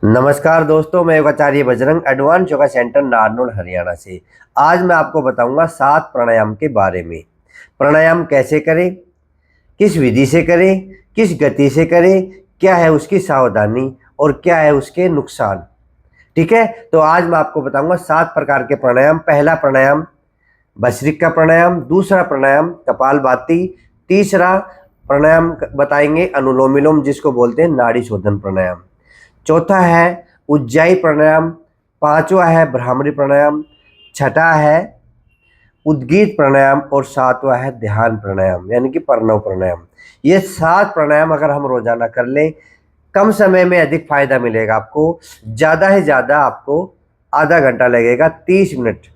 नमस्कार दोस्तों, मैं आचार्य बजरंग एडवांस योगा सेंटर नारनौल हरियाणा से। आज मैं आपको बताऊंगा 7 प्राणायाम के बारे में। प्राणायाम कैसे करें, किस विधि से करें, किस गति से करें, क्या है उसकी सावधानी और क्या है उसके नुकसान। ठीक है, तो आज मैं आपको बताऊंगा 7 प्रकार के प्राणायाम। पहला प्राणायाम भस्त्रिका प्राणायाम, दूसरा प्राणायाम कपालभाति, तीसरा प्राणायाम बताएंगे अनुलोम विलोम जिसको बोलते हैं नाड़ी शोधन प्राणायाम, चौथा है उज्जाई प्राणायाम, पांचवा है भ्रामरी प्राणायाम, छठा है उद्गीत प्राणायाम और सातवां है ध्यान प्राणायाम यानी कि प्रणव प्राणायाम। ये 7 प्राणायाम अगर हम रोजाना कर लें, कम समय में अधिक फायदा मिलेगा आपको। ज़्यादा से ज़्यादा आपको आधा घंटा लगेगा, 30 मिनट।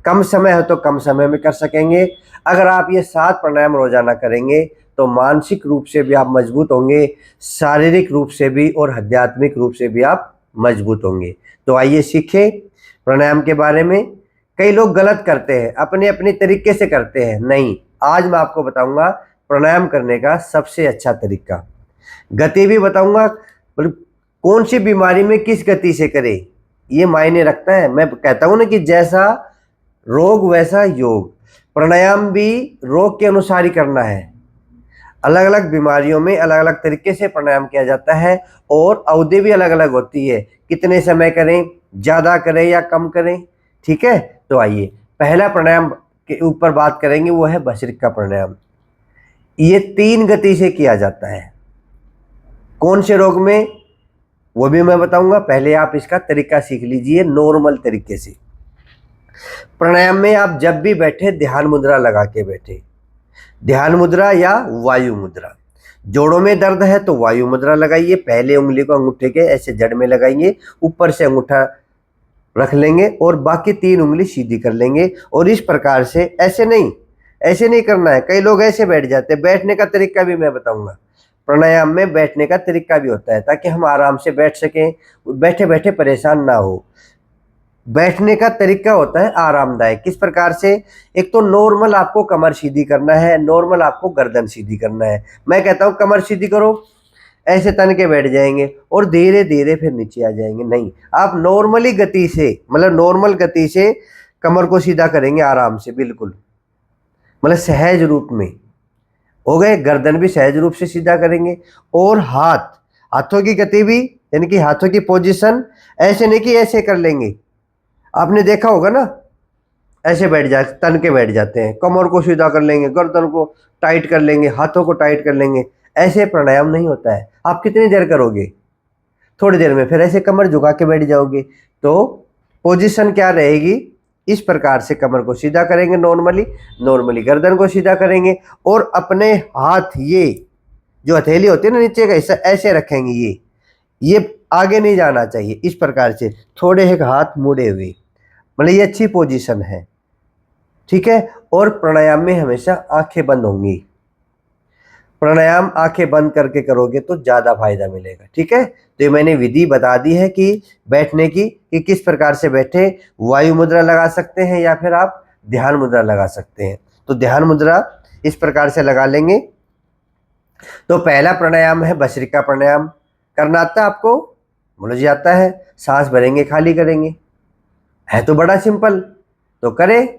कम समय हो तो कम समय में कर सकेंगे। अगर आप ये 7 प्राणायाम रोजाना करेंगे तो मानसिक रूप से भी आप मजबूत होंगे, शारीरिक रूप से भी और आध्यात्मिक रूप से भी आप मजबूत होंगे। तो आइए सीखें प्राणायाम के बारे में। कई लोग गलत करते हैं, अपने अपने तरीके से करते हैं। नहीं, आज मैं आपको बताऊंगा प्राणायाम करने का सबसे अच्छा तरीका। गति भी बताऊंगा, मतलब कौन सी बीमारी में किस गति से करें, ये मायने रखता है। मैं कहता हूं ना कि जैसा रोग वैसा योग। प्राणायाम भी रोग के अनुसार ही करना है। अलग अलग बीमारियों में अलग अलग तरीके से प्राणायाम किया जाता है और अवधि भी अलग अलग होती है। कितने समय करें, ज़्यादा करें या कम करें। ठीक है, तो आइए पहला प्राणायाम के ऊपर बात करेंगे, वो है भस्त्रिका प्राणायाम। ये 3 गति से किया जाता है। कौन से रोग में, वो भी मैं बताऊंगा। पहले आप इसका तरीका सीख लीजिए नॉर्मल तरीके से। प्राणायाम में आप जब भी बैठे ध्यान मुद्रा लगा के बैठे, ध्यान मुद्रा या वायु मुद्रा। जोड़ों में दर्द है तो वायु मुद्रा लगाइए। पहले उंगली को अंगूठे के ऐसे जड़ में लगाएंगे, ऊपर से अंगूठा रख लेंगे और बाकी 3 उंगली सीधी कर लेंगे। और इस प्रकार से, ऐसे नहीं करना है। कई लोग ऐसे बैठ जाते हैं। बैठने का तरीका भी मैं बताऊंगा। प्राणायाम में बैठने का तरीका भी होता है ताकि हम आराम से बैठ सकें, बैठे बैठे परेशान ना हो। बैठने का तरीका होता है आरामदायक। किस प्रकार से, एक तो नॉर्मल आपको कमर सीधी करना है, नॉर्मल आपको गर्दन सीधी करना है। मैं कहता हूं कमर सीधी करो, ऐसे तन के बैठ जाएंगे और धीरे धीरे फिर नीचे आ जाएंगे। नहीं, आप नॉर्मली गति से, मतलब नॉर्मल गति से कमर को सीधा करेंगे आराम से, बिल्कुल मतलब सहज रूप में हो गए। गर्दन भी सहज रूप से सीधा करेंगे। और हाथों की गति भी, यानी कि हाथों की पोजीशन ऐसे नहीं कि ऐसे कर लेंगे। आपने देखा होगा ना, ऐसे बैठ जाते, तन के बैठ जाते हैं। कमर को सीधा कर लेंगे, गर्दन को टाइट कर लेंगे, हाथों को टाइट कर लेंगे। ऐसे प्राणायाम नहीं होता है। आप कितनी देर करोगे, थोड़ी देर में फिर ऐसे कमर झुका के बैठ जाओगे। तो पोजीशन क्या रहेगी, इस प्रकार से कमर को सीधा करेंगे, नॉर्मली गर्दन को सीधा करेंगे और अपने हाथ, ये जो हथेली होती है ना नीचे का हिस्सा, ऐसे रखेंगे। ये आगे नहीं जाना चाहिए। इस प्रकार से थोड़े एक हाथ मुड़े हुए, मतलब ये अच्छी पोजीशन है। ठीक है, और प्राणायाम में हमेशा आंखें बंद होंगी। प्राणायाम आंखें बंद करके करोगे तो ज़्यादा फायदा मिलेगा। ठीक है, तो ये मैंने विधि बता दी है कि बैठने की, कि किस प्रकार से बैठे। वायु मुद्रा लगा सकते हैं या फिर आप ध्यान मुद्रा लगा सकते हैं। तो ध्यान मुद्रा इस प्रकार से लगा लेंगे। तो पहला प्राणायाम है भस्त्रिका प्राणायाम। करना आता है आपको? बोलो जी आता है। सांस भरेंगे, खाली करेंगे, है तो बड़ा सिंपल। तो करें,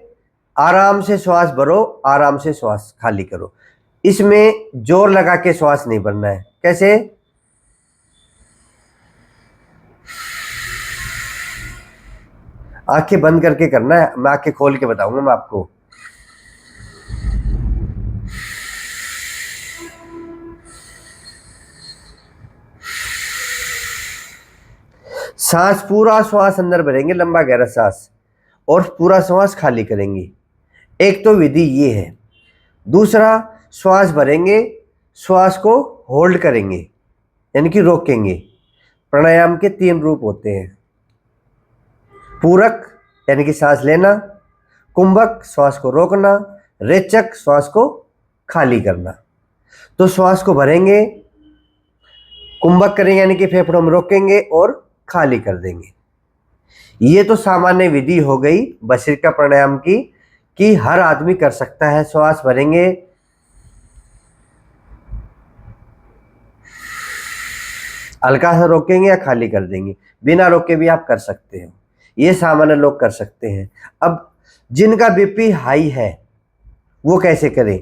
आराम से श्वास भरो, आराम से श्वास खाली करो। इसमें जोर लगा के श्वास नहीं भरना है। कैसे? आंखें बंद करके करना है। मैं आंखें खोल के बताऊंगा मैं आपको। सांस, पूरा श्वास अंदर भरेंगे, लंबा गहरा सांस, और पूरा श्वास खाली करेंगे। एक तो विधि ये है। दूसरा, श्वास भरेंगे, श्वास को होल्ड करेंगे यानी कि रोकेंगे। प्राणायाम के 3 रूप होते हैं। पूरक यानी कि सांस लेना, कुंभक श्वास को रोकना, रेचक श्वास को खाली करना। तो श्वास को भरेंगे, कुंभक करेंगे यानी कि फेफड़ों में रोकेंगे और खाली कर देंगे। ये तो सामान्य विधि हो गई भस्त्रिका प्राणायाम की, कि हर आदमी कर सकता है। श्वास भरेंगे, हल्का सा रोकेंगे या खाली कर देंगे, बिना रोके भी आप कर सकते हो, ये सामान्य लोग कर सकते हैं। अब जिनका बीपी हाई है वो कैसे करें,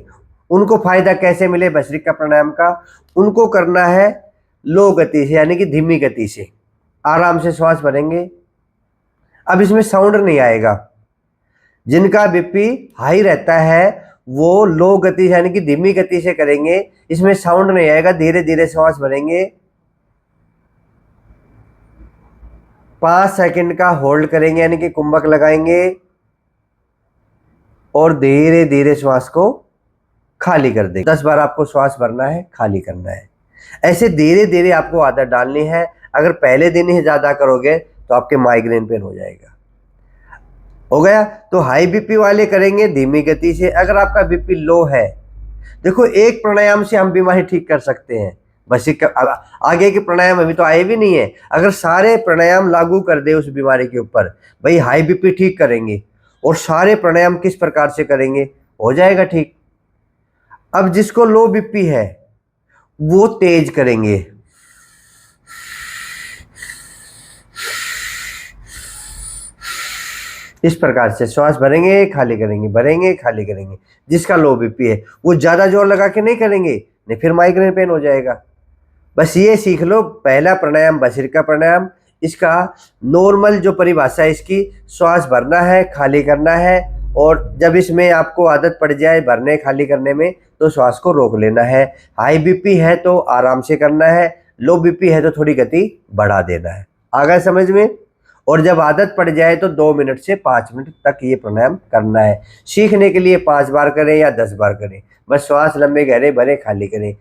उनको फायदा कैसे मिले भस्त्रिका प्राणायाम का, उनको करना है लो गति से, यानी कि धीमी गति से, आराम से श्वास भरेंगे। अब इसमें साउंड नहीं आएगा। जिनका बीपी हाई रहता है वो लो गति यानी कि धीमी गति से करेंगे, इसमें साउंड नहीं आएगा, धीरे धीरे श्वास भरेंगे, 5 सेकंड का होल्ड करेंगे यानी कि कुंभक लगाएंगे और धीरे धीरे श्वास को खाली कर देंगे। 10 बार आपको श्वास भरना है, खाली करना है। ऐसे धीरे धीरे आपको आदत डालनी है। अगर पहले दिन ही ज़्यादा करोगे तो आपके माइग्रेन पेन हो जाएगा। हो गया। तो हाई बीपी वाले करेंगे धीमी गति से। अगर आपका बीपी लो है, देखो एक प्राणायाम से हम बीमारी ठीक कर सकते हैं। बस आगे के प्राणायाम अभी तो आए भी नहीं है। अगर सारे प्राणायाम लागू कर दे उस बीमारी के ऊपर, भाई हाई बीपी ठीक करेंगे, और सारे प्राणायाम किस प्रकार से करेंगे, हो जाएगा ठीक। अब जिसको लो बीपी है वो तेज करेंगे, इस प्रकार से श्वास भरेंगे, खाली करेंगे, भरेंगे, खाली करेंगे। जिसका लो बीपी है वो ज़्यादा जोर लगा के नहीं करेंगे, नहीं फिर माइग्रेन पेन हो जाएगा। बस ये सीख लो, पहला प्राणायाम भस्त्रिका प्राणायाम, इसका नॉर्मल जो परिभाषा है इसकी, श्वास भरना है, खाली करना है, और जब इसमें आपको आदत पड़ जाए भरने खाली करने में तो श्वास को रोक लेना है। हाई बीपी है तो आराम से करना है, लो बीपी है तो थोड़ी गति बढ़ा देना है। आ गया समझ में। और जब आदत पड़ जाए तो 2 मिनट से 5 मिनट तक ये प्राणायाम करना है। सीखने के लिए 5 बार करें या 10 बार करें, बस श्वास लंबे गहरे भरे, खाली करें।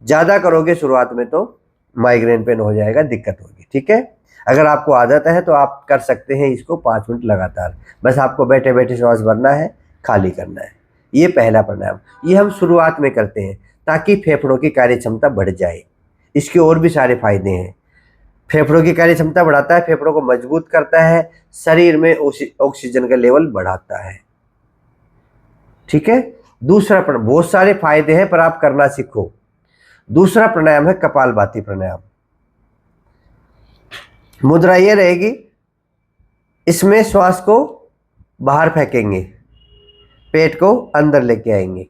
ज़्यादा करोगे शुरुआत में तो माइग्रेन पेन हो जाएगा, दिक्कत होगी। ठीक है। अगर आपको आदत है तो आप कर सकते हैं इसको 5 मिनट लगातार। बस आपको बैठे बैठे श्वास भरना है, खाली करना है। ये पहला प्राणायाम, ये हम शुरुआत में करते हैं ताकि फेफड़ों की कार्य क्षमता बढ़ जाए। इसके और भी सारे फायदे हैं। फेफड़ों की कार्य क्षमता बढ़ाता है, फेफड़ों को मजबूत करता है, शरीर में ऑक्सीजन का लेवल बढ़ाता है। ठीक है। दूसरा बहुत सारे फायदे हैं पर आप करना सीखो। दूसरा प्राणायाम है कपालभाति प्राणायाम। मुद्रा ये रहेगी, इसमें श्वास को बाहर फेंकेंगे, पेट को अंदर लेके आएंगे।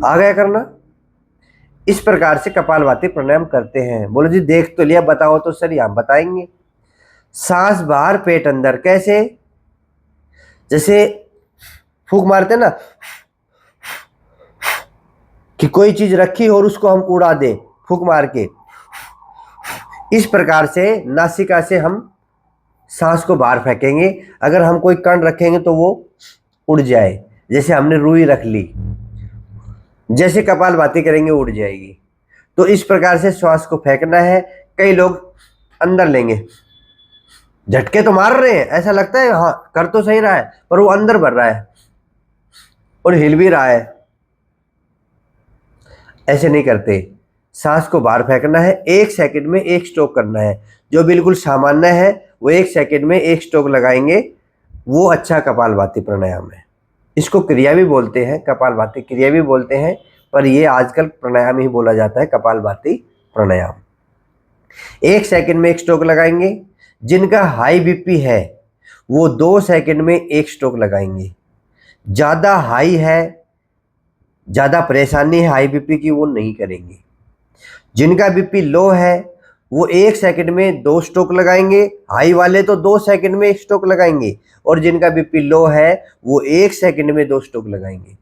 आ गया करना। इस प्रकार से कपालभाति प्राणायाम करते हैं। बोलो जी देख तो लिया, बताओ तो सर। हम बताएंगे। सांस बाहर पेट अंदर। कैसे? जैसे फूंक मारते ना, कि कोई चीज रखी और उसको हम उड़ा दे फूंक मार के, इस प्रकार से नासिका से हम सांस को बाहर फेंकेंगे। अगर हम कोई कण रखेंगे तो वो उड़ जाए। जैसे हमने रुई रख ली, जैसे कपालभाति करेंगे उड़ जाएगी। तो इस प्रकार से श्वास को फेंकना है। कई लोग अंदर लेंगे, झटके तो मार रहे हैं, ऐसा लगता है हाँ कर तो सही रहा है, पर वो अंदर भर रहा है और हिल भी रहा है। ऐसे नहीं करते। सांस को बाहर फेंकना है, 1 सेकंड में 1 स्ट्रोक करना है। जो बिल्कुल सामान्य है वो 1 सेकंड में 1 स्ट्रोक लगाएंगे, वो अच्छा कपालभाति प्राणायाम है। इसको क्रिया भी बोलते हैं, कपालभाति क्रिया भी बोलते हैं, पर ये आजकल प्राणायाम ही बोला जाता है, कपालभाति प्राणायाम। 1 सेकंड में 1 स्ट्रोक लगाएंगे। जिनका हाई बीपी है वो 2 सेकंड में 1 स्ट्रोक लगाएंगे। ज़्यादा हाई है, ज़्यादा परेशानी है हाई बीपी की, वो नहीं करेंगे। जिनका बीपी लो है वो 1 सेकंड में 2 स्ट्रोक लगाएंगे। हाई वाले तो 2 सेकंड में 1 स्ट्रोक लगाएंगे, और जिनका बीपी लो है वो 1 सेकंड में 2 स्ट्रोक लगाएंगे।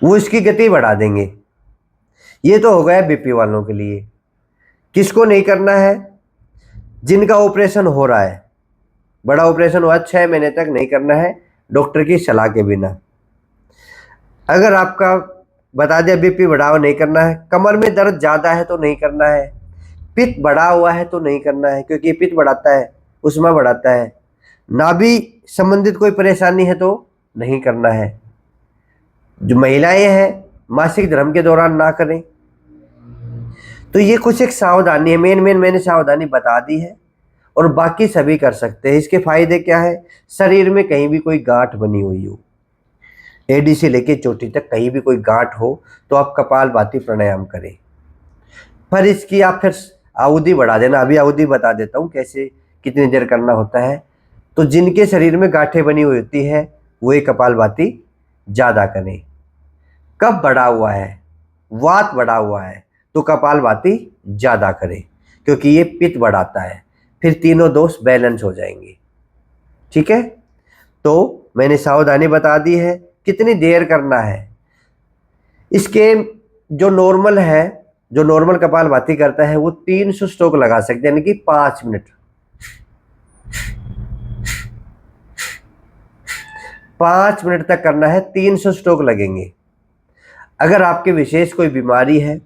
वो इसकी गति बढ़ा देंगे। ये तो हो गया बीपी वालों के लिए। किसको नहीं करना है? जिनका ऑपरेशन हो रहा है, बड़ा ऑपरेशन हुआ, 6 महीने तक नहीं करना है डॉक्टर की सलाह के बिना। अगर आपका बता दिया बीपी बढ़ाओ, नहीं करना है। कमर में दर्द ज़्यादा है तो नहीं करना है। पित्त बढ़ा हुआ है तो नहीं करना है, क्योंकि ये पित्त बढ़ाता है, उष्मा बढ़ाता है। नाभि संबंधित कोई परेशानी है तो नहीं करना है। जो महिलाएं हैं मासिक धर्म के दौरान ना करें। तो ये कुछ एक सावधानी है, मेन मैंने सावधानी बता दी है, और बाकी सभी कर सकते हैं। इसके फायदे क्या है? शरीर में कहीं भी कोई गांठ बनी हुई हो, एडी से लेके चोटी तक कहीं भी कोई गांठ हो, तो आप कपालभाति प्राणायाम करें। पर इसकी आप फिर अवधि बढ़ा देना। अभी अवधि बता देता हूँ कैसे, कितनी देर करना होता है। तो जिनके शरीर में गांठें बनी हुई होती है वो ये कपालभाति ज़्यादा करें। कफ बढ़ा हुआ है, वात बढ़ा हुआ है, तो कपालभाति ज़्यादा करें, क्योंकि ये पित्त बढ़ाता है। फिर तीनों दोष बैलेंस हो जाएंगे। ठीक है, तो मैंने सावधानी बता दी है, कितनी देर करना है। इसके जो नॉर्मल है, जो नॉर्मल कपालभाति करता है वो 300 स्ट्रोक लगा सकते हैं, यानी कि 5 मिनट। 5 मिनट तक करना है, 300 स्ट्रोक लगेंगे। अगर आपके विशेष कोई बीमारी है,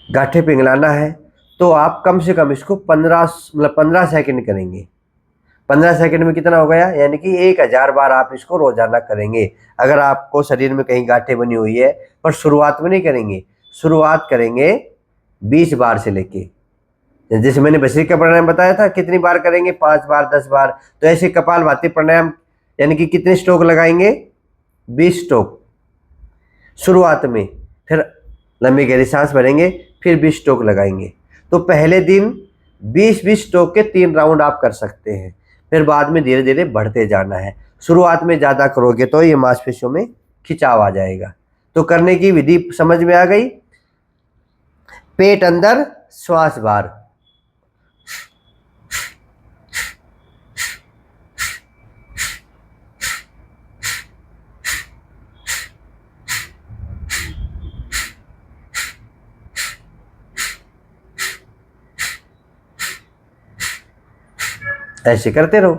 गांठें पिघलाना है, तो आप कम से कम इसको 15 सेकंड करेंगे। 15 सेकंड में कितना हो गया? यानी कि 1000 बार आप इसको रोजाना करेंगे। अगर आपको शरीर में कहीं गांठें बनी हुई है, पर शुरुआत में नहीं करेंगे, शुरुआत करेंगे 20 बार से लेके, जैसे मैंने भस्त्रिका प्राणायाम बताया था, कितनी बार करेंगे? 5 बार, 10 बार। तो ऐसे कपालभाति प्राणायाम यानी कि कितने स्ट्रोक लगाएंगे? 20 स्ट्रोक शुरुआत में, फिर लंबी गहरी सांस भरेंगे, फिर 20 स्ट्रोक लगाएंगे। तो पहले दिन 20-20 स्ट्रोक के 3 राउंड आप कर सकते हैं, फिर बाद में धीरे धीरे बढ़ते जाना है। शुरुआत में ज़्यादा करोगे तो ये मांसपेशियों में खिंचाव आ जाएगा। तो करने की विधि समझ में आ गई? पेट अंदर, श्वास बाहर। ऐसे करते रहो।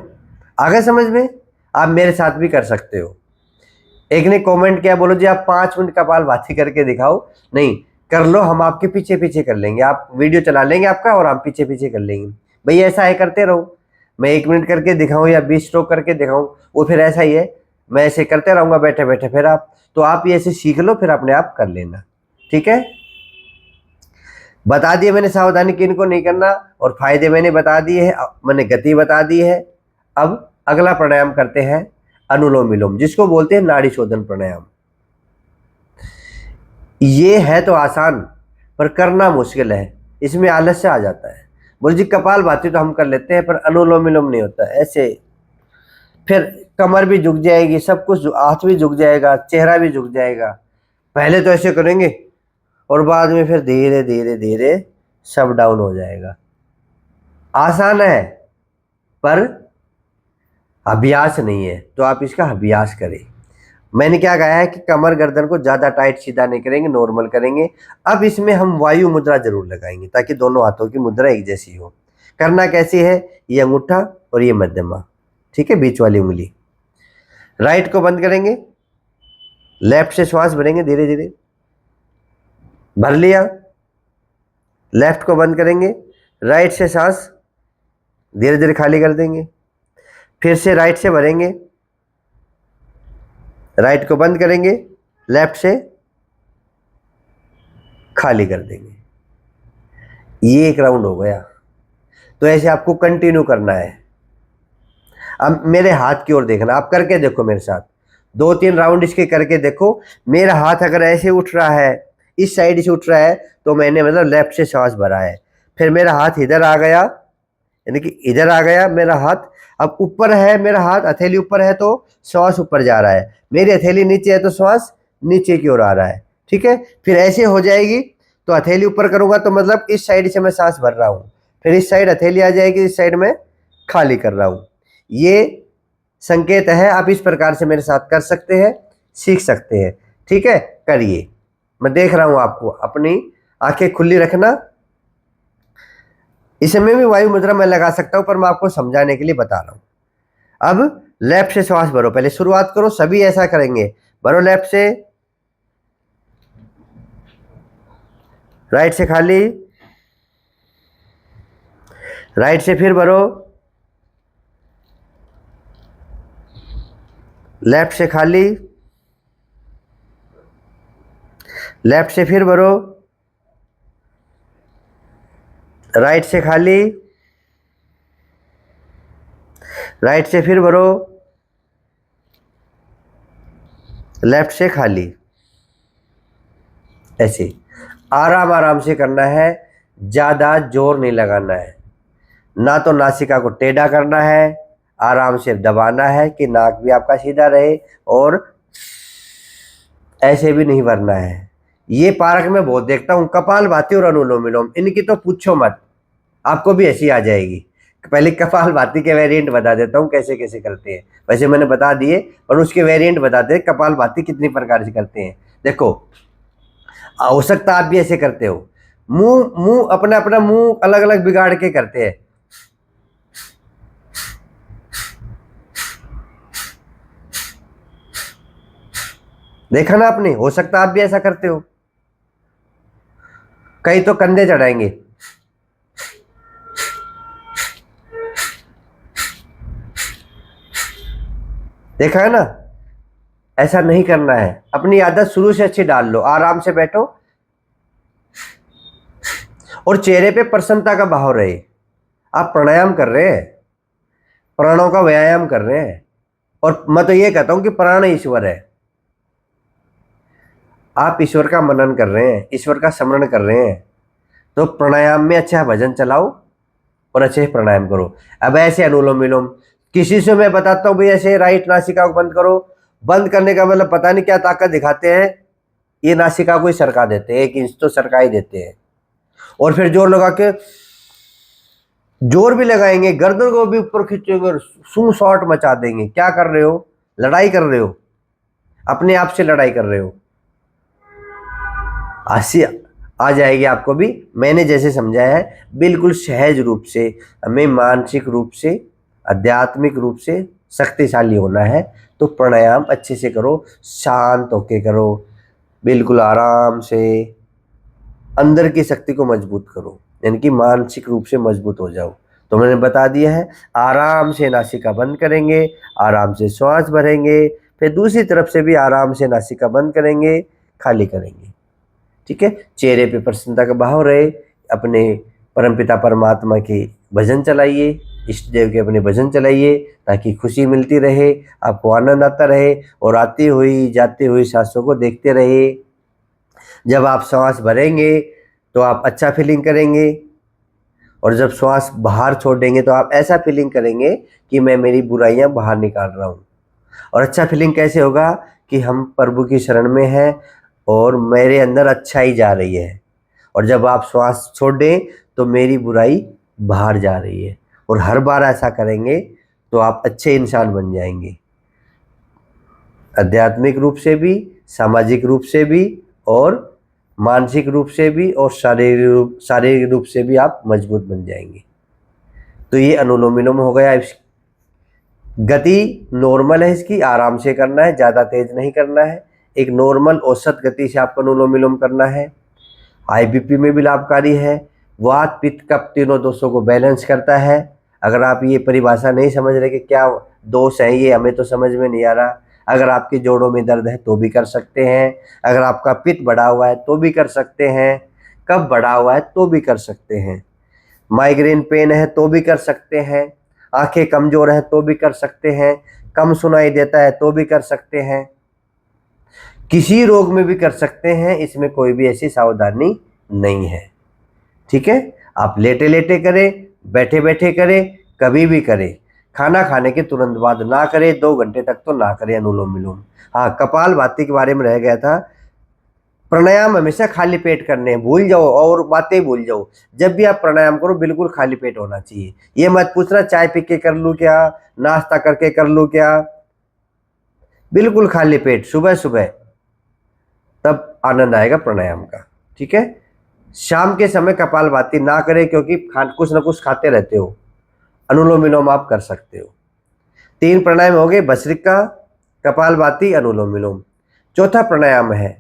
आगे समझ में? आप मेरे साथ भी कर सकते हो। एक ने कमेंट किया, बोलो जी आप 5 मिनट कपालभाति करके दिखाओ। नहीं, कर लो, हम आपके पीछे पीछे कर लेंगे। आप वीडियो चला लेंगे आपका और हम पीछे पीछे कर लेंगे। भैया ऐसा है, करते रहो। मैं 1 मिनट करके दिखाऊं या 20 स्ट्रोक करके दिखाऊं, वो फिर ऐसा ही है, मैं ऐसे करते रहूंगा बैठे बैठे। फिर आप ये ऐसे सीख लो, फिर अपने आप कर लेना। ठीक है, बता दिए मैंने सावधानी किनको नहीं करना, और फायदे मैंने बता दिए हैं, मैंने गति बता दी है। अब अगला प्राणायाम करते हैं, अनुलोम विलोम, जिसको बोलते हैं नाड़ी शोधन प्राणायाम। ये है तो आसान, पर करना मुश्किल है, इसमें आलस्य आ जाता है। बोल जी कपालभाति तो हम कर लेते हैं, पर अनुलोम विलोम नहीं होता ऐसे। फिर कमर भी झुक जाएगी, सब कुछ, हाथ भी झुक जाएगा, चेहरा भी झुक जाएगा। पहले तो ऐसे करेंगे और बाद में फिर धीरे धीरे धीरे सब डाउन हो जाएगा। आसान है, पर अभ्यास नहीं है, तो आप इसका अभ्यास करें। मैंने क्या कहा है कि कमर गर्दन को ज़्यादा टाइट सीधा नहीं करेंगे, नॉर्मल करेंगे। अब इसमें हम वायु मुद्रा जरूर लगाएंगे, ताकि दोनों हाथों की मुद्रा एक जैसी हो। करना कैसे है? ये अंगूठा और ये मध्यमा, ठीक है, बीच वाली उंगली। राइट को बंद करेंगे, लेफ्ट से श्वास भरेंगे, धीरे धीरे भर लिया। लेफ्ट को बंद करेंगे, राइट से सांस धीरे धीरे खाली कर देंगे। फिर से राइट से भरेंगे, राइट को बंद करेंगे, लेफ्ट से खाली कर देंगे। ये एक राउंड हो गया। तो ऐसे आपको कंटिन्यू करना है। अब मेरे हाथ की ओर देखना, आप करके देखो मेरे साथ, 2-3 राउंड इसके करके देखो। मेरा हाथ अगर ऐसे उठ रहा है, इस साइड से उठ रहा है, तो मैंने मतलब लेफ्ट से सांस भरा है। फिर मेरा हाथ इधर आ गया, यानी कि इधर आ गया मेरा हाथ। अब ऊपर है मेरा हाथ, हथेली ऊपर है तो श्वास ऊपर जा रहा है, मेरी हथेली नीचे है तो श्वास नीचे की ओर आ रहा है। ठीक है, फिर ऐसे हो जाएगी। तो हथेली ऊपर करूंगा तो मतलब इस साइड से मैं सांस भर रहा हूँ, फिर इस साइड हथेली आ जाएगी, इस साइड में खाली कर रहा हूँ। ये संकेत है, आप इस प्रकार से मेरे साथ कर सकते हैं, सीख सकते हैं। ठीक है, करिए। मैं देख रहा हूँ आपको, अपनी आंखें खुली रखना। इसमें भी वायु मुद्रा मैं लगा सकता हूं, पर मैं आपको समझाने के लिए बता रहा हूं। अब लेफ्ट से श्वास भरो, पहले शुरुआत करो, सभी ऐसा करेंगे। भरो लेफ्ट से, राइट से खाली, राइट से फिर भरो, लेफ्ट से खाली, लेफ्ट से फिर भरो, राइट से खाली, राइट से फिर भरो, लेफ्ट से खाली। ऐसे आराम आराम से करना है, ज़्यादा जोर नहीं लगाना है, ना तो नासिका को टेढ़ा करना है, आराम से दबाना है कि नाक भी आपका सीधा रहे, और ऐसे भी नहीं भरना है। ये पार्क में बहुत देखता हूँ, कपालभाति और अनुलोम विलोम, इनकी तो पूछो मत, आपको भी ऐसी आ जाएगी। पहले कपालभाति के वेरिएंट बता देता हूँ कैसे कैसे करते हैं, वैसे मैंने बता दिए, और उसके वेरिएंट बताते हैं कपालभाति कितनी प्रकार से करते हैं। देखो, हो सकता आप भी ऐसे करते हो, मुंह मुंह अपना अपना मुंह अलग अलग बिगाड़ के करते हैं। देखा ना आपने, हो सकता आप भी ऐसा करते हो। कई तो कंधे चढ़ाएंगे, देखा है ना, ऐसा नहीं करना है। अपनी आदत शुरू से अच्छी डाल लो, आराम से बैठो और चेहरे पे प्रसन्नता का भाव रहे। आप प्राणायाम कर रहे हैं, प्राणों का व्यायाम कर रहे हैं, और मैं तो ये कहता हूं कि प्राण ईश्वर है। आप ईश्वर का मनन कर रहे हैं, ईश्वर का स्मरण कर रहे हैं, तो प्राणायाम में अच्छा भजन चलाओ और अच्छे से प्राणायाम करो। अब ऐसे अनुलोम विलोम किसी से मैं बताता हूँ भाई, ऐसे राइट नासिका को बंद करो, बंद करने का मतलब पता नहीं क्या ताकत दिखाते हैं, ये नासिका को ही सरका देते हैं, 1 इंच तो सरका ही देते हैं, और फिर जोर लगा के, जोर भी लगाएंगे, गर्दन को भी ऊपर खींचेंगे, सू शॉट मचा देंगे। क्या कर रहे हो? लड़ाई कर रहे हो, अपने आप से लड़ाई कर रहे हो। हंसी आ जाएगी आपको भी, मैंने जैसे समझाया है बिल्कुल सहज रूप से। हमें मानसिक रूप से, आध्यात्मिक रूप से शक्तिशाली होना है, तो प्राणायाम अच्छे से करो, शांत होके करो, बिल्कुल आराम से अंदर की शक्ति को मजबूत करो, यानी कि मानसिक रूप से मजबूत हो जाओ। तो मैंने बता दिया है, आराम से नासिका बंद करेंगे, आराम से श्वास भरेंगे, फिर दूसरी तरफ से भी आराम से नासिका बंद करेंगे, खाली करेंगे। ठीक है, चेहरे पे प्रसन्नता का भाव रहे, अपने परमपिता परमात्मा के भजन चलाइए, इष्ट देव के अपने भजन चलाइए, ताकि खुशी मिलती रहे, आपको आनंद आता रहे, और आती हुई जाती हुई सांसों को देखते रहे। जब आप श्वास भरेंगे तो आप अच्छा फीलिंग करेंगे, और जब श्वास बाहर छोड़ेंगे तो आप ऐसा फीलिंग करेंगे कि मैं मेरी बुराइयां बाहर निकाल रहा हूँ। और अच्छा फीलिंग कैसे होगा? कि हम प्रभु की शरण में हैं और मेरे अंदर अच्छाई जा रही है, और जब आप श्वास छोड़ दें तो मेरी बुराई बाहर जा रही है। और हर बार ऐसा करेंगे तो आप अच्छे इंसान बन जाएंगे, आध्यात्मिक रूप से भी, सामाजिक रूप से भी, और मानसिक रूप से भी, और शारीरिक रूप से भी आप मजबूत बन जाएंगे। तो ये अनुलोम विलोम हो गया। गति नॉर्मल है इसकी, आराम से करना है, ज़्यादा तेज नहीं करना है, एक नॉर्मल औसत गति से आपको अनुलोम विलोम करना है। हाई बीपी में भी लाभकारी है, वात पित्त कफ तीनों दोषों को बैलेंस करता है। अगर आप ये परिभाषा नहीं समझ रहे कि क्या दोष है, ये हमें तो समझ में नहीं आ रहा। अगर आपके जोड़ों में दर्द है तो भी कर सकते हैं, अगर आपका पित्त बढ़ा हुआ है तो भी कर सकते हैं, कफ बढ़ा हुआ है तो भी कर सकते हैं, माइग्रेन पेन है तो भी कर सकते हैं, आंखें कमजोर हैं तो भी कर सकते हैं, कम सुनाई देता है तो भी कर सकते हैं, किसी रोग में भी कर सकते हैं, इसमें कोई भी ऐसी सावधानी नहीं है। ठीक है, आप लेटे लेटे करें, बैठे बैठे करें, कभी भी करें, खाना खाने के तुरंत बाद ना करें, 2 घंटे तक तो ना करें अनुलोम विलोम। हाँ, कपालभाति के बारे में रह गया था, प्राणायाम हमेशा खाली पेट करने हैं, भूल जाओ और बातें भूल जाओ। जब भी आप प्राणायाम करो बिल्कुल खाली पेट होना चाहिए। ये मत पूछना चाय पी के कर लूँ क्या, नाश्ता करके कर लूँ क्या, बिल्कुल खाली पेट सुबह सुबह, तब आनंद आएगा प्राणायाम का। ठीक है, शाम के समय कपालभाति ना करें, क्योंकि कुछ ना कुछ खाते रहते हो। अनुलोम विलोम आप कर सकते हो। 3 प्राणायाम हो गए, भस्त्रिका, कपालभाति, अनुलोम विलोम। चौथा प्राणायाम है,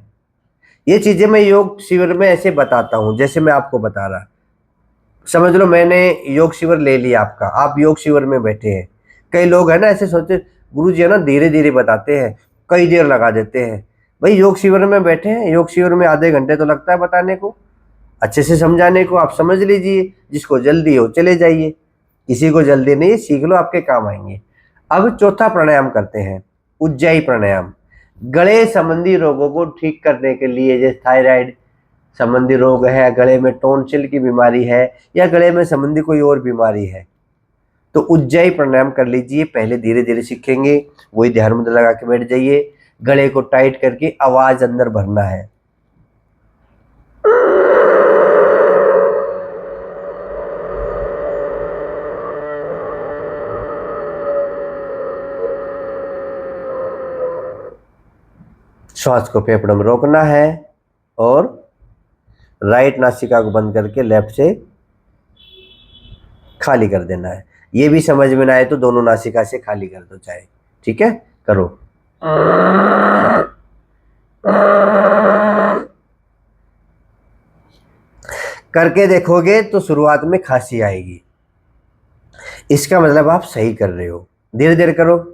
ये चीजें मैं योग शिविर में ऐसे बताता हूं जैसे मैं आपको बता रहा। समझ लो मैंने योग शिविर ले लिया आपका, आप योग शिविर में बैठे हैं। कई लोग है ना ऐसे सोचते, गुरु जी है ना धीरे धीरे बताते हैं, कई देर लगा देते हैं। भाई योग शिविर में बैठे हैं, योग शिविर में आधे घंटे तो लगता है बताने को, अच्छे से समझाने को। आप समझ लीजिए, जिसको जल्दी हो चले जाइए, किसी को जल्दी नहीं, सीख लो आपके काम आएंगे। अब चौथा प्राणायाम करते हैं, उज्जाई प्राणायाम। गले संबंधी रोगों को ठीक करने के लिए, जैसे थायराइड संबंधी रोग है, गले में टॉन्सिल की बीमारी है, या गले में संबंधी कोई और बीमारी है, तो उज्जाई प्राणायाम कर लीजिए। पहले धीरे धीरे सीखेंगे, वही ध्यान मुद्रा लगा के बैठ जाइए, गले को टाइट करके आवाज अंदर भरना है। श्वास को फेफड़ों में रोकना है और राइट नासिका को बंद करके लेफ्ट से खाली कर देना है। ये भी समझ में ना आए तो दोनों नासिका से खाली कर दो चाहे, ठीक है। करो। करके देखोगे तो शुरुआत में खांसी आएगी, इसका मतलब आप सही कर रहे हो। धीरे धीरे करो।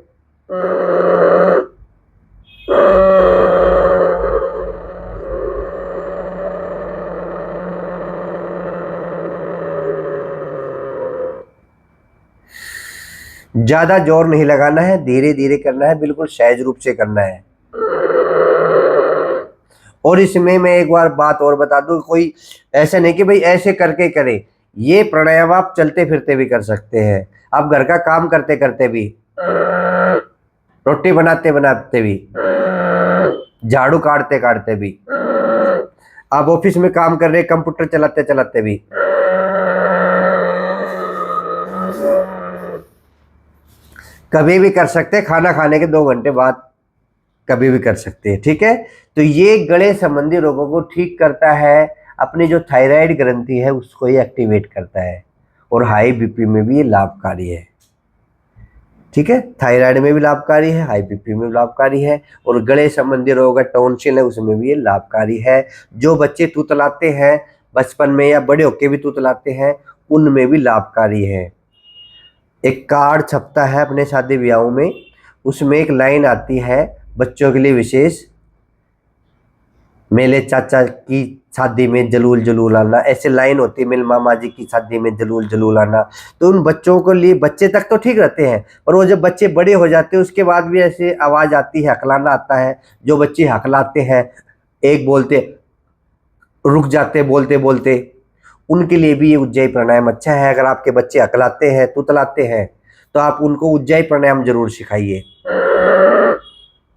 ज्यादा जोर नहीं लगाना है, धीरे धीरे करना है, बिल्कुल सहज रूप से करना है। और इसमें मैं एक बार बात और बता दूं, कोई ऐसा नहीं कि भाई ऐसे करके करें, ये प्राणायाम आप चलते फिरते भी कर सकते हैं, आप घर का काम करते करते भी, रोटी बनाते बनाते भी, झाड़ू काटते काटते भी, आप ऑफिस में काम कर रहे कंप्यूटर चलाते चलाते भी, कभी भी कर सकते हैं, खाना खाने के 2 घंटे बाद कभी भी कर सकते हैं, ठीक है। तो ये गले संबंधी रोगों को ठीक करता है, अपनी जो थायराइड ग्रंथि है उसको ये एक्टिवेट करता है, और हाई बीपी में भी ये लाभकारी है, ठीक है। थायराइड में भी लाभकारी है, हाई बीपी में भी लाभकारी है, और गले संबंधी रोग है, टॉन्सिल है, उसमें भी ये लाभकारी है। जो बच्चे तुतलाते हैं बचपन में या बड़े होके भी तुतलाते हैं, उनमें भी लाभकारी है। एक कार्ड छपता है अपने शादी ब्याहों में, उसमें एक लाइन आती है बच्चों के लिए विशेष, मेरे चाचा की शादी में जलूल जलूल आना, ऐसे लाइन होती है, मेरे मामा जी की शादी में जलूल जलूल आना। तो उन बच्चों के लिए, बच्चे तक तो ठीक रहते हैं, पर वो जब बच्चे बड़े हो जाते हैं उसके बाद भी ऐसे आवाज़ आती है, हकलाना आता है। जो बच्चे हकलाते हैं, एक बोलते रुक जाते बोलते बोलते, उनके लिए भी ये उज्जाई प्राणायाम अच्छा है। अगर आपके बच्चे हकलाते हैं, तुतलाते हैं, तो आप उनको उज्जाई प्राणायाम जरूर सिखाइए।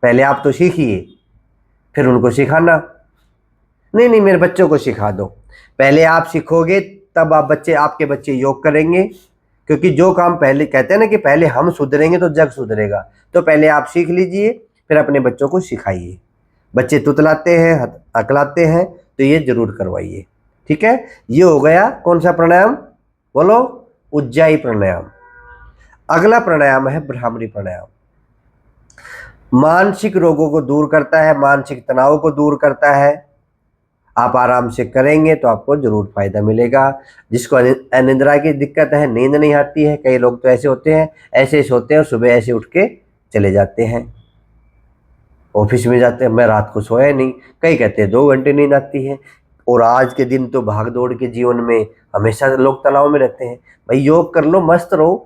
पहले आप तो सीखिए, फिर उनको सिखाना। नहीं नहीं, मेरे बच्चों को सिखा दो, पहले आप सीखोगे तब आप आपके बच्चे योग करेंगे। क्योंकि जो काम पहले, कहते हैं ना कि पहले हम सुधरेंगे तो जग सुधरेगा, तो पहले आप सीख लीजिए, फिर अपने बच्चों को सिखाइए। बच्चे तुतलाते हैं, हकलाते हैं, तो ये जरूर करवाइए, ठीक है। ये हो गया कौन सा प्राणायाम, बोलो, उज्जाई प्राणायाम। अगला प्राणायाम है भ्रामरी प्राणायाम। मानसिक रोगों को दूर करता है, मानसिक तनाव को दूर करता है। आप आराम से करेंगे तो आपको जरूर फायदा मिलेगा। जिसको अनिद्रा की दिक्कत है, नींद नहीं आती है, कई लोग तो ऐसे होते हैं, ऐसे सोते हैं और सुबह ऐसे उठ के चले जाते हैं, ऑफिस में जाते हैं, मैं रात को सोया नहीं, कई कहते हैं 2 घंटे नींद आती है। और आज के दिन तो भाग दौड़ के जीवन में हमेशा लोग तनाव में रहते हैं। भाई योग कर लो, मस्त रहो,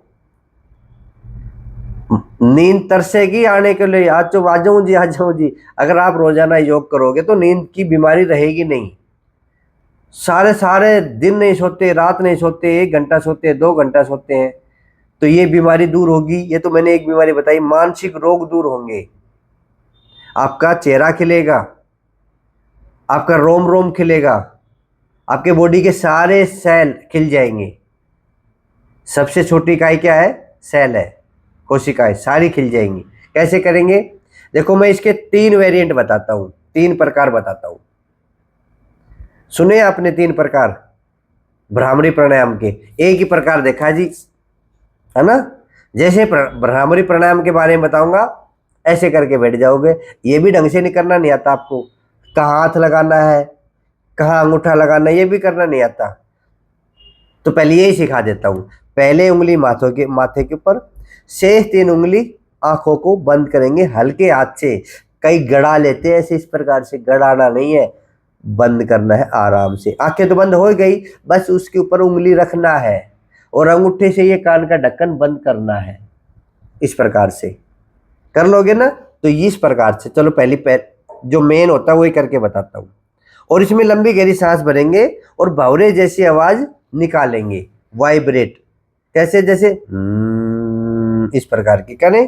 नींद तरसेगी आने के लिए, आज तो आ जाऊं जी, आ जाऊं जी। अगर आप रोजाना योग करोगे तो नींद की बीमारी रहेगी नहीं। सारे सारे दिन नहीं सोते, रात नहीं सोते, 1 घंटा सोते, 2 घंटा सोते हैं, तो ये बीमारी दूर होगी। ये तो मैंने एक बीमारी बताई, मानसिक रोग दूर होंगे, आपका चेहरा खिलेगा, आपका रोम रोम खिलेगा, आपके बॉडी के सारे सेल खिल जाएंगे। सबसे छोटी इकाई क्या है, सेल है, कोशिकाएं सारी खिल जाएंगी। कैसे करेंगे, देखो मैं इसके 3 वेरिएंट बताता हूँ, 3 प्रकार बताता हूँ। सुने आपने 3 प्रकार भ्रामरी प्राणायाम के, एक ही प्रकार देखा जी, है ना। जैसे भ्रामरी प्राणायाम के बारे में बताऊंगा, ऐसे करके बैठ जाओगे। ये भी ढंग से नहीं करना नहीं आता आपको, कहाँ हाथ लगाना है, कहाँ अंगूठा लगाना है, ये भी करना नहीं आता। तो पहले यही सिखा देता हूँ। पहले उंगली माथे के ऊपर, शेष 3 उंगली आंखों को बंद करेंगे हल्के हाथ से। कई गड़ा लेते हैं ऐसे, इस प्रकार से गड़ाना नहीं है, बंद करना है आराम से। आंखें तो बंद हो गई, बस उसके ऊपर उंगली रखना है और अंगूठे से ये कान का ढक्कन बंद करना है। इस प्रकार से कर लोगे ना, तो इस प्रकार से। चलो पहली जो मेन होता है वही करके बताता हूँ। और इसमें लंबी गहरी सांस भरेंगे और भंवरे जैसी आवाज निकालेंगे, वाइब्रेट। कैसे? जैसे इस प्रकार की करें।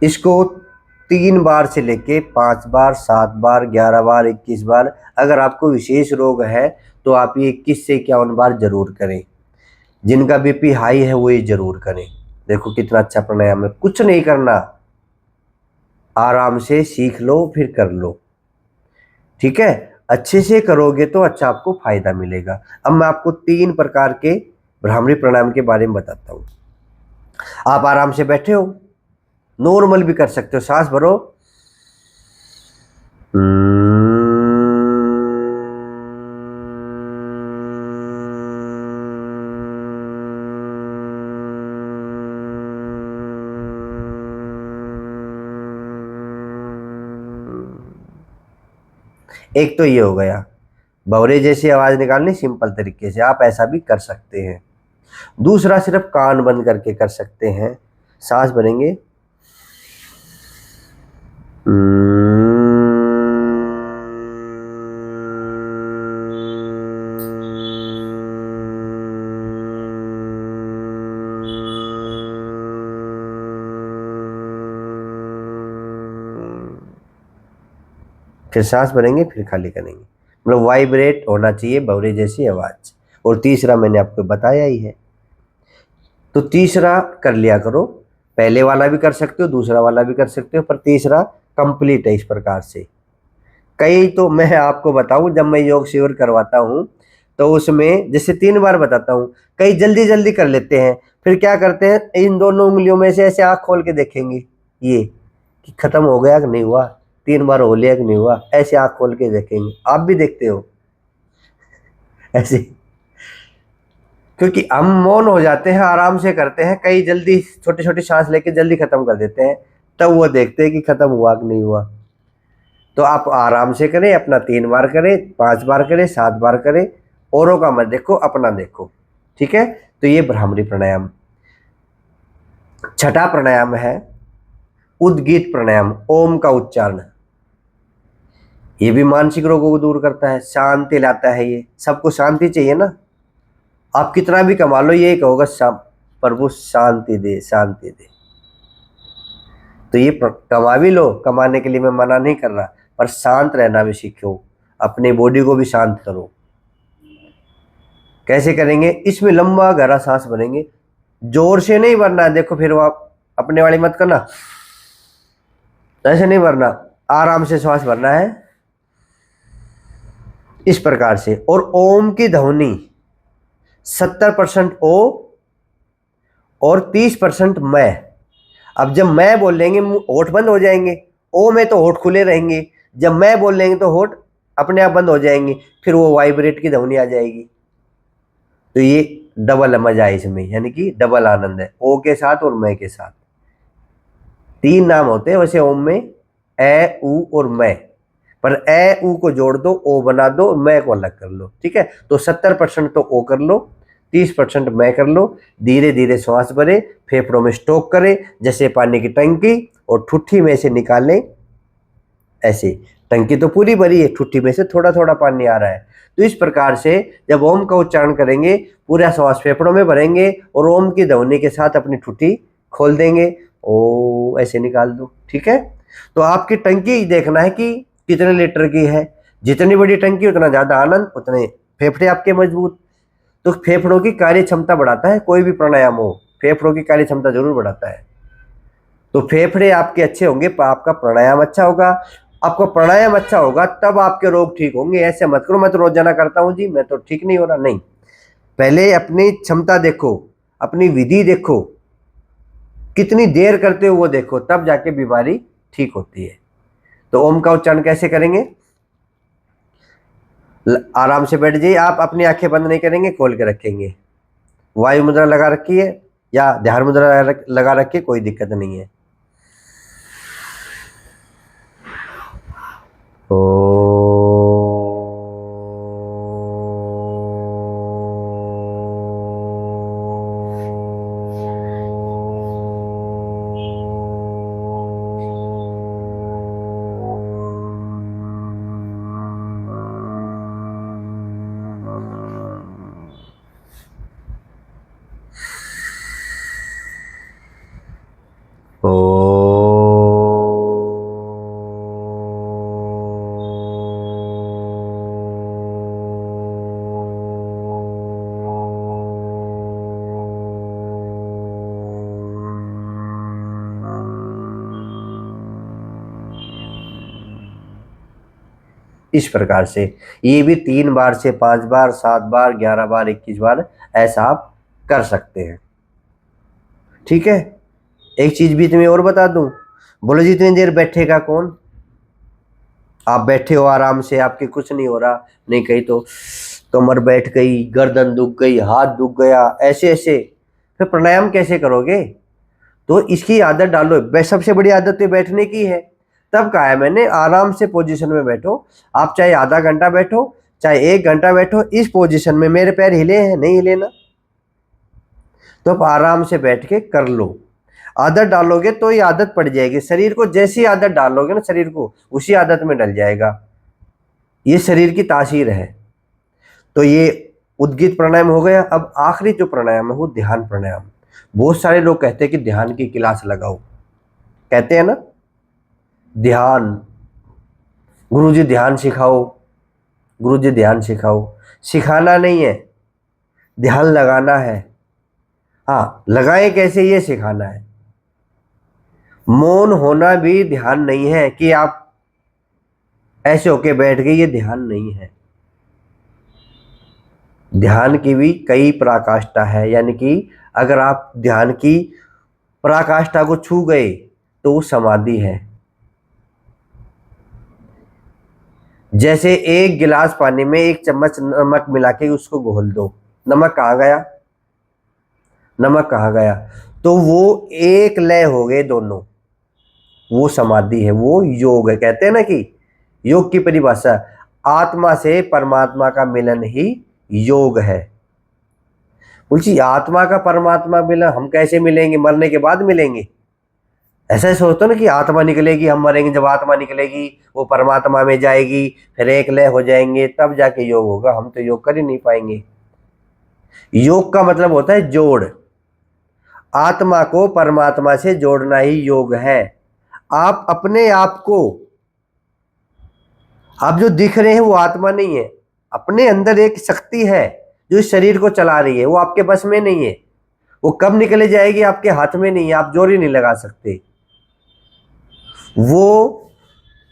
इसको 3 बार से लेके 5 बार, 7 बार, 11 बार, 21 बार, अगर आपको विशेष रोग है तो आप ये 21 से 51 बार जरूर करें। जिनका बीपी हाई है वो ये जरूर करें। देखो कितना अच्छा प्राणायाम है, कुछ नहीं करना, आराम से सीख लो फिर कर लो, ठीक है। अच्छे से करोगे तो अच्छा आपको फायदा मिलेगा। अब मैं आपको 3 प्रकार के भ्रामरी प्राणायाम के बारे में बताता हूँ। आप आराम से बैठे हो, नॉर्मल भी कर सकते हो, सांस भरो, एक तो ये हो गया भंवरे जैसी आवाज निकालनी सिंपल तरीके से, आप ऐसा भी कर सकते हैं। दूसरा सिर्फ कान बंद करके कर सकते हैं, सांस भरेंगे, फिर सांस भरेंगे, फिर खाली करेंगे। मतलब वाइब्रेट होना चाहिए भंवरे जैसी आवाज। और तीसरा मैंने आपको बताया ही है, तो तीसरा कर लिया करो। पहले वाला भी कर सकते हो, दूसरा वाला भी कर सकते हो, पर तीसरा कंप्लीट है इस प्रकार से। कई तो मैं आपको बताऊं, जब मैं योग शिविर करवाता हूं तो उसमें जैसे 3 बार बताता हूं, कई जल्दी जल्दी कर लेते हैं, फिर क्या करते हैं, इन दोनों उंगलियों में से ऐसे आंख खोल के देखेंगे ये कि खत्म हो गया कि नहीं हुआ, 3 बार हो लिया कि नहीं हुआ, ऐसे आंख खोल के देखेंगे। आप भी देखते हो ऐसे, क्योंकि हम मौन हो जाते हैं, आराम से करते हैं, कई जल्दी छोटी छोटी सांस लेके जल्दी खत्म कर देते हैं, तब वो देखते हैं कि खत्म हुआ कि नहीं हुआ। तो आप आराम से करें, अपना 3 बार करें, 5 बार करें, 7 बार करें, औरों का मत देखो, अपना देखो, ठीक है। तो ये भ्रामरी प्राणायाम। छठा प्राणायाम है उद्गीत प्राणायाम, ओम का उच्चारण। ये भी मानसिक रोगों को दूर करता है, शांति लाता है। ये सबको शांति चाहिए ना, आप कितना भी कमा लो, ये कहोगा प्रभु शांति दे, शांति दे। तो ये कमा भी लो, कमाने के लिए मैं मना नहीं कर रहा, पर शांत रहना भी सीखो, अपने बॉडी को भी शांत करो। कैसे करेंगे? इसमें लंबा गहरा सांस भरेंगे, जोर से नहीं भरना, देखो फिर वो आप अपने वाली मत करना, ऐसे नहीं भरना, आराम से श्वास भरना है इस प्रकार से। और ओम की ध्वनि 70% ओ और 30% मैं। अब जब मैं बोल लेंगे होठ बंद हो जाएंगे, ओ में तो होठ खुले रहेंगे, जब मैं बोल लेंगे तो होठ अपने आप बंद हो जाएंगे, फिर वो वाइब्रेट की ध्वनि आ जाएगी। तो ये डबल मजा है इसमें, यानी कि डबल आनंद है, ओ के साथ और मैं के साथ। 3 नाम होते हैं वैसे ओम में, ए, उ और मैं, पर ए उ को जोड़ दो, ओ बना दो, मैं को अलग कर लो, ठीक है। तो 70% तो ओ कर लो, 30% मैं कर लो। धीरे धीरे श्वास भरे, फेफड़ों में स्टॉक करें जैसे पानी की टंकी, और ठुट्ठी में से निकालें ऐसे। टंकी तो पूरी भरी है, ठुट्ठी में से थोड़ा थोड़ा पानी आ रहा है, तो इस प्रकार से जब ओम का उच्चारण करेंगे पूरा श्वास फेफड़ों में भरेंगे और ओम की ध्वनि के साथ अपनी ठुड्डी खोल देंगे, ओ ऐसे निकाल दो। ठीक है, तो आपकी टंकी देखना है कि कितने लीटर की है, जितनी बड़ी टंकी उतना ज़्यादा आनंद, उतने फेफड़े आपके मजबूत। तो फेफड़ों की कार्य क्षमता बढ़ाता है, कोई भी प्राणायाम हो फेफड़ों की कार्य क्षमता जरूर बढ़ाता है। तो फेफड़े आपके अच्छे होंगे, आपका प्राणायाम अच्छा होगा। आपका प्राणायाम अच्छा होगा तब आपके रोग ठीक होंगे। ऐसे मत करो मैं तो रोजाना करता हूँ जी, मैं तो ठीक नहीं हो रहा, नहीं। पहले अपनी क्षमता देखो, अपनी विधि देखो, कितनी देर करते हो वो देखो, तब जाके बीमारी ठीक होती है। तो ओम का उच्चारण कैसे करेंगे? आराम से बैठ जाइए आप, अपनी आंखें बंद नहीं करेंगे, खोल के रखेंगे। वायु मुद्रा लगा रखी है या ध्यान मुद्रा लगा रखी है, कोई दिक्कत नहीं है। ओ इस प्रकार से ये भी 3 बार से 5 बार, 7 बार, 11 बार, 21 बार ऐसा आप कर सकते हैं। ठीक है, एक चीज भी तुम्हें और बता दूं, बोलो जी इतनी देर बैठेगा कौन? आप बैठे हो आराम से, आपके कुछ नहीं हो रहा, नहीं कहीं तो कमर बैठ गई, गर्दन दुख गई, हाथ दुख गया, ऐसे ऐसे, फिर प्राणायाम कैसे करोगे? तो इसकी आदत डालो। सबसे बड़ी आदत तो बैठने की है। तब कहा है मैंने आराम से पोजीशन में बैठो। आप चाहे आधा घंटा बैठो, चाहे 1 घंटा बैठो, इस पोजीशन में मेरे पैर हिले हैं, नहीं हिले ना, तो आप आराम से बैठ के कर लो। आदत डालोगे तो ये आदत पड़ जाएगी। शरीर को जैसी आदत डालोगे ना, शरीर को उसी आदत में डल जाएगा। ये शरीर की तासीर है। तो ये उद्गीत प्राणायाम हो गया। अब आखिरी जो प्राणायाम है वो ध्यान प्राणायाम। बहुत सारे लोग कहते हैं कि ध्यान की क्लास लगाओ, कहते हैं ना, ध्यान गुरुजी ध्यान सिखाओ, गुरुजी ध्यान सिखाओ। सिखाना नहीं है, ध्यान लगाना है। हाँ, लगाएं कैसे ये सिखाना है। मौन होना भी ध्यान नहीं है कि आप ऐसे होके बैठ गए, ये ध्यान नहीं है। ध्यान की भी कई पराकाष्ठा है, यानी कि अगर आप ध्यान की पराकाष्ठा को छू गए तो वो समाधि है। जैसे 1 गिलास पानी में 1 चम्मच नमक मिला के उसको घोल दो, नमक कहाँ गया? नमक कहाँ गया? तो वो एक लय हो गए दोनों, वो समाधि है, वो योग है। कहते हैं ना कि योग की परिभाषा आत्मा से परमात्मा का मिलन ही योग है। बोलती आत्मा का परमात्मा मिलन हम कैसे मिलेंगे? मरने के बाद मिलेंगे। ऐसा ही सोचते ना कि आत्मा निकलेगी, हम मरेंगे, जब आत्मा निकलेगी वो परमात्मा में जाएगी, फिर एक लय हो जाएंगे, तब जाके योग होगा। हम तो योग कर ही नहीं पाएंगे। योग का मतलब होता है जोड़, आत्मा को परमात्मा से जोड़ना ही योग है। आप अपने आप को, आप जो दिख रहे हैं वो आत्मा नहीं है, अपने अंदर एक शक्ति है जो इस शरीर को चला रही है, वो आपके बस में नहीं है। वो कब निकले जाएगी आपके हाथ में नहीं है, आप जोर ही नहीं लगा सकते। वो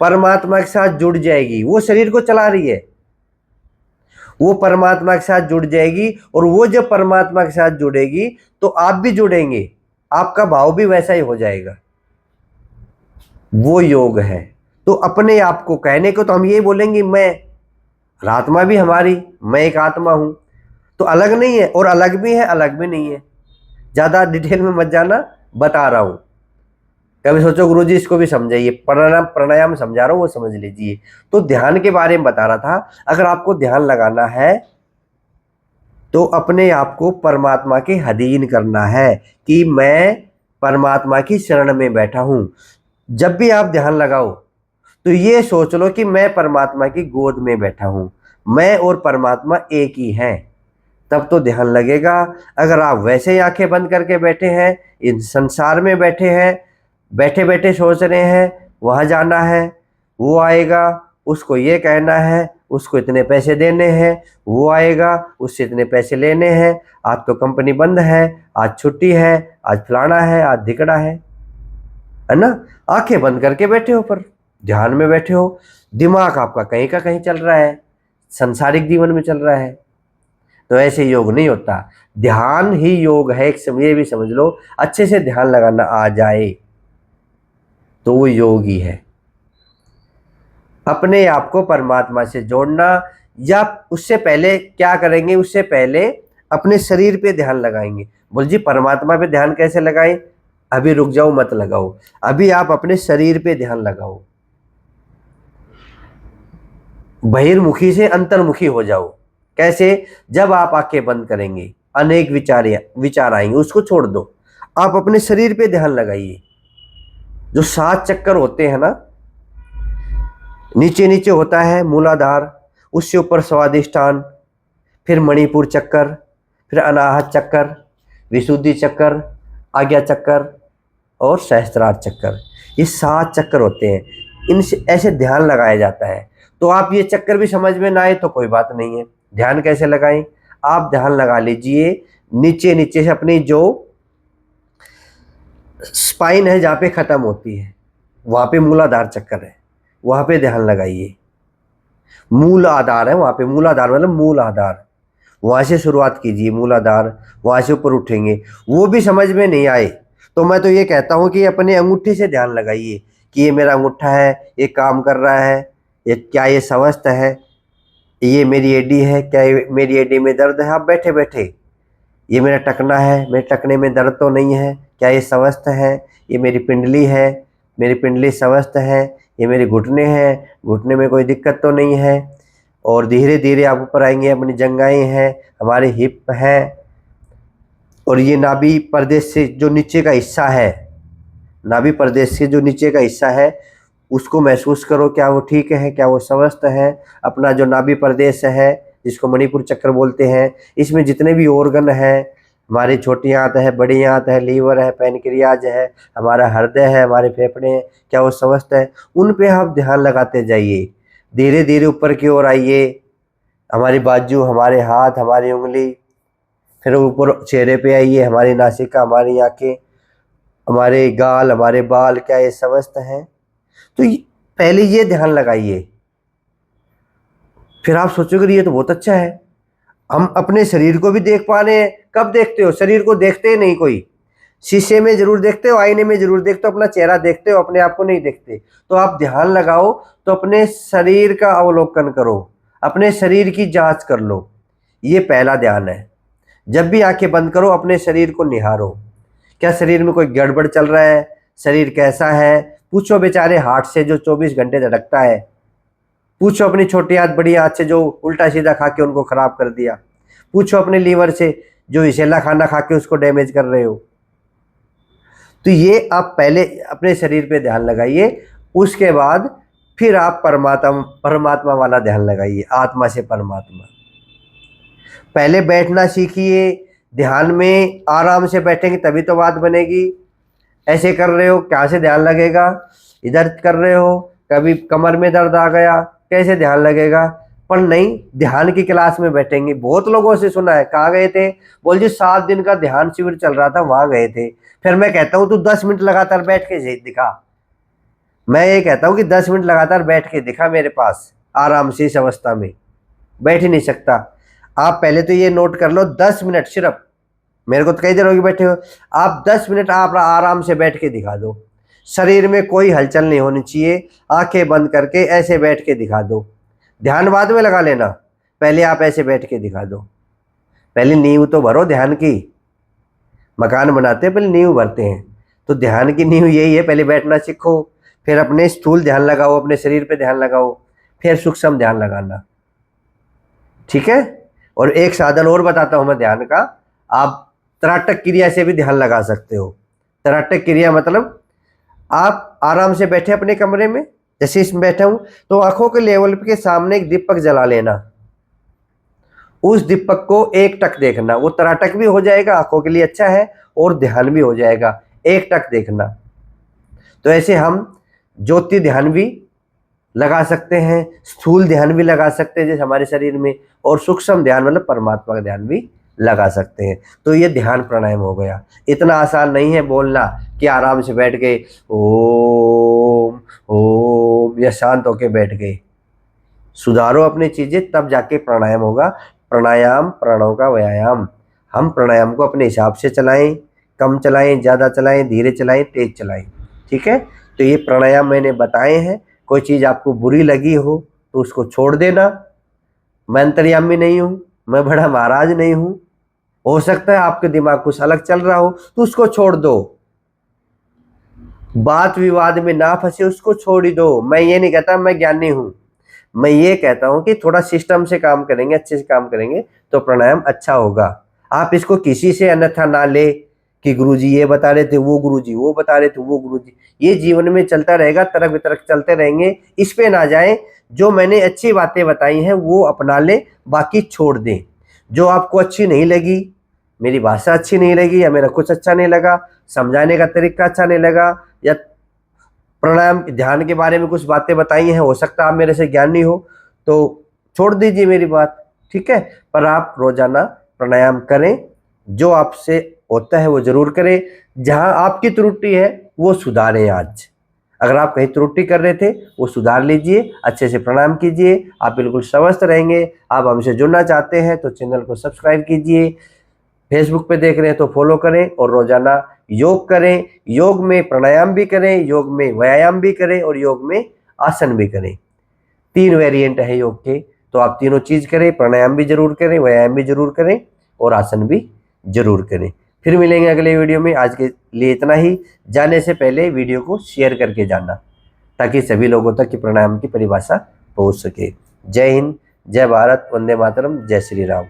परमात्मा के साथ जुड़ जाएगी, वो शरीर को चला रही है, वो परमात्मा के साथ जुड़ जाएगी। और वो जब परमात्मा के साथ जुड़ेगी तो आप भी जुड़ेंगे, आपका भाव भी वैसा ही हो जाएगा। वो योग है। तो अपने आप को कहने को तो हम यही बोलेंगे मैं, आत्मा भी हमारी, मैं एक आत्मा हूं, तो अलग नहीं है, और अलग भी है अलग भी नहीं है। ज्यादा डिटेल में मत जाना, बता रहा हूं। कभी सोचो गुरुजी इसको भी समझाइए, प्राणायाम प्राणायाम समझा रहा हूं वो समझ लीजिए। तो ध्यान के बारे में बता रहा था, अगर आपको ध्यान लगाना है तो अपने आप को परमात्मा के अधीन करना है कि मैं परमात्मा की शरण में बैठा हूं। जब भी आप ध्यान लगाओ तो ये सोच लो कि मैं परमात्मा की गोद में बैठा हूं, मैं और परमात्मा एक ही हैं, तब तो ध्यान लगेगा। अगर आप वैसे ही आंखें बंद करके बैठे हैं, इन संसार में बैठे हैं, बैठे बैठे सोच रहे हैं वहाँ जाना है, वो आएगा, उसको ये कहना है, उसको इतने पैसे देने हैं, वो आएगा, उससे इतने पैसे लेने हैं, आज तो कंपनी बंद है, आज छुट्टी है, आज फलाना है, आज धिकड़ा है ना। आंखें बंद करके बैठे हो, पर ध्यान में बैठे हो, दिमाग आपका कहीं का कहीं चल रहा है, संसारिक जीवन में चल रहा है। तो ऐसे योग नहीं होता, ध्यान ही योग है। ये भी समझ लो, अच्छे से ध्यान लगाना आ जाए तो वो योग ही है। अपने आप को परमात्मा से जोड़ना, या उससे पहले क्या करेंगे, उससे पहले अपने शरीर पे ध्यान लगाएंगे। बोल जी परमात्मा पे ध्यान कैसे लगाएं? अभी रुक जाओ, मत लगाओ, अभी आप अपने शरीर पे ध्यान लगाओ, बहिर्मुखी से अंतर्मुखी हो जाओ। कैसे? जब आप आंखें बंद करेंगे अनेक विचार आएंगे, उसको छोड़ दो, आप अपने शरीर पे ध्यान लगाइए। जो 7 चक्कर होते हैं ना, नीचे नीचे होता है मूलाधार, उससे ऊपर स्वादिष्ठान, फिर मणिपुर चक्कर, फिर अनाहत चक्कर, विशुद्धि चक्कर, आज्ञा चक्कर और सहस्त्रार चक्कर। ये 7 चक्कर होते हैं, इनसे ऐसे ध्यान लगाया जाता है। तो आप ये चक्कर भी समझ में ना आए तो कोई बात नहीं है। ध्यान कैसे लगाएं? आप ध्यान लगा लीजिए नीचे नीचे से, अपनी जो स्पाइन है जहाँ पे ख़त्म होती है वहाँ पे मूलाधार चक्कर है, वहाँ पे ध्यान लगाइए। मूल आधार है वहाँ पे, मूलाधार मतलब मूल आधार, वहाँ से शुरुआत कीजिए, मूलाधार, वहाँ से ऊपर उठेंगे। वो भी समझ में नहीं आए तो मैं तो ये कहता हूँ कि अपने अंगूठे से ध्यान लगाइए कि ये मेरा अंगूठा है, ये काम कर रहा है, ये क्या ये स्वस्थ है, ये मेरी एडी है, क्या ये मेरी एडी में दर्द है? आप बैठे बैठे, ये मेरा टकना है, मेरे टकने में दर्द तो नहीं है, क्या ये स्वस्थ है? ये मेरी पिंडली है, मेरी पिंडली स्वस्थ है, ये मेरे घुटने हैं, घुटने में कोई दिक्कत तो नहीं है। और धीरे धीरे आप ऊपर आएंगे, अपनी जंघाएं हैं, हमारे हिप है, और ये नाभि प्रदेश से जो नीचे का हिस्सा है, नाभि प्रदेश से जो नीचे का हिस्सा है उसको महसूस करो, क्या वो ठीक है, क्या वो स्वस्थ है? अपना जो नाभि प्रदेश है जिसको मणिपुर चक्र बोलते हैं, इसमें जितने भी ऑर्गन हैं, हमारी छोटी आंत है, बड़ी आंत है, लीवर है, पैनक्रियाज है, हमारा हृदय है, हमारे फेफड़े हैं, क्या वो स्वस्थ है? उन पे आप ध्यान लगाते जाइए, धीरे धीरे ऊपर की ओर आइए, हमारी बाजू, हमारे हाथ, हमारी उंगली, फिर ऊपर चेहरे पे आइए, हमारी नासिका, हमारी आंखें, हमारे गाल, हमारे बाल, क्या ये स्वस्थ हैं? तो पहले ये ध्यान लगाइए, फिर आप सोचोगे ये तो बहुत अच्छा है। हम अपने शरीर को भी देख पा रहे हैं। कब देखते हो? शरीर को देखते ही नहीं कोई, शीशे में जरूर देखते हो, आईने में जरूर देखते हो, अपना चेहरा देखते हो, अपने आप को नहीं देखते। तो आप ध्यान लगाओ तो अपने शरीर का अवलोकन करो, अपने शरीर की जांच कर लो, ये पहला ध्यान है। जब भी आंखें बंद करो अपने शरीर को निहारो, क्या शरीर में कोई गड़बड़ चल रहा है? शरीर कैसा है? पूछो बेचारे हार्ट से जो 24 घंटे धड़कता है, पूछो अपनी छोटी हाथ बड़ी हाथ से जो उल्टा सीधा खा के उनको खराब कर दिया, पूछो अपने लीवर से जो विषैला खाना खा के उसको डैमेज कर रहे हो। तो ये आप पहले अपने शरीर पे ध्यान लगाइए, उसके बाद फिर आप परमात्मा वाला ध्यान लगाइए, आत्मा से परमात्मा। पहले बैठना सीखिए, ध्यान में आराम से बैठेंगे तभी तो बात बनेगी। ऐसे कर रहे हो, क्या से ध्यान लगेगा? इधर कर रहे हो, कभी कमर में दर्द आ गया, कैसे ध्यान लगेगा? पर नहीं, ध्यान की क्लास में बैठेंगे। बहुत लोगों से सुना है, कहाँ गए थे? बोल जी 7 दिन का ध्यान शिविर चल रहा था, वहां गए थे। फिर मैं कहता हूँ तू 10 मिनट लगातार बैठ के दिखा, मैं ये कहता हूँ कि 10 मिनट लगातार बैठ के दिखा मेरे पास, आराम से इस अवस्था में। बैठ ही नहीं सकता। आप पहले तो ये नोट कर लो, 10 मिनट सिर्फ, मेरे को तो कई देर होगी बैठे हो, आप 10 मिनट आप आराम से बैठ के दिखा दो। शरीर में कोई हलचल नहीं होनी चाहिए, आंखें बंद करके ऐसे बैठ के दिखा दो। ध्यान बाद में लगा लेना, पहले आप ऐसे बैठ के दिखा दो। पहले नींव तो भरो ध्यान की, मकान बनाते हैं पहले नींव भरते हैं, तो ध्यान की नींव यही है, पहले बैठना सीखो, फिर अपने स्थूल ध्यान लगाओ, अपने शरीर पे ध्यान लगाओ, फिर सूक्ष्म ध्यान लगाना। ठीक है? और एक साधन और बताता हूं मैं ध्यान का, आप त्राटक क्रिया से भी ध्यान लगा सकते हो। त्राटक क्रिया मतलब आप आराम से बैठे अपने कमरे में, जैसे इसमें बैठा हूं, तो आंखों के लेवल के सामने एक दीपक जला लेना, उस दीपक को एक टक देखना, वो तराटक भी हो जाएगा, आंखों के लिए अच्छा है, और ध्यान भी हो जाएगा, एक टक देखना। तो ऐसे हम ज्योति ध्यान भी लगा सकते हैं, स्थूल ध्यान भी लगा सकते हैं जैसे हमारे शरीर में, और सूक्ष्म ध्यान मतलब परमात्मा का ध्यान भी लगा सकते हैं। तो ये ध्यान प्राणायाम हो गया। इतना आसान नहीं है बोलना कि आराम से बैठ के ओम ओम या शांत होके बैठ गए। सुधारो अपनी चीजें, तब जाके प्राणायाम होगा। प्राणायाम प्राणों का व्यायाम। हम प्राणायाम को अपने हिसाब से चलाएं, कम चलाएं, ज़्यादा चलाएं, धीरे चलाएं, तेज चलाएं। ठीक है, तो ये प्राणायाम मैंने बताए हैं। कोई चीज़ आपको बुरी लगी हो तो उसको छोड़ देना। मैं अंतर्यामी नहीं हूँ, मैं बड़ा महाराज नहीं हूँ। हो सकता है आपके दिमाग कुछ अलग चल रहा हो तो उसको छोड़ दो। बात विवाद में ना फंसे, उसको छोड़ ही दो। मैं ये नहीं कहता मैं ज्ञानी हूँ, मैं ये कहता हूं कि थोड़ा सिस्टम से काम करेंगे, अच्छे से काम करेंगे तो प्राणायाम अच्छा होगा। आप इसको किसी से अन्यथा ना ले कि गुरुजी ये बता रहे थे, वो गुरुजी वो बता रहे थे, वो गुरुजी। ये जीवन में चलता रहेगा, तरक वितरक चलते रहेंगे, इस पे ना जाए। जो मैंने अच्छी बातें बताई हैं वो अपना ले, बाकी छोड़ दें। जो आपको अच्छी नहीं लगी, मेरी भाषा अच्छी नहीं लगी, या मेरा कुछ अच्छा नहीं लगा, समझाने का तरीका अच्छा नहीं लगा, या प्राणायाम ध्यान के बारे में कुछ बातें बताई हैं, हो सकता है आप मेरे से ज्ञानी हो, तो छोड़ दीजिए मेरी बात। ठीक है, पर आप रोजाना प्राणायाम करें, जो आपसे होता है वो जरूर करें। जहां आपकी त्रुटि है वो सुधारें आज। अगर आप कहीं त्रुटि कर रहे थे वो सुधार लीजिए, अच्छे से प्राणायाम कीजिए, आप बिल्कुल स्वस्थ रहेंगे। आप हमसे जुड़ना चाहते हैं तो चैनल को सब्सक्राइब कीजिए, फेसबुक पे देख रहे हैं तो फॉलो करें, और रोजाना योग करें। योग में प्राणायाम भी करें, योग में व्यायाम भी करें, और योग में आसन भी करें। 3 वेरिएंट है योग के, तो आप तीनों चीज करें, प्राणायाम भी जरूर करें, व्यायाम भी जरूर करें, और आसन भी जरूर करें। फिर मिलेंगे अगले वीडियो में। आज के लिए इतना ही। जाने से पहले वीडियो को शेयर करके जाना, ताकि सभी लोगों तक की प्राणायाम की परिभाषा पहुंच सके। जय हिंद, जय भारत, वंदे मातरम, जय श्री राम।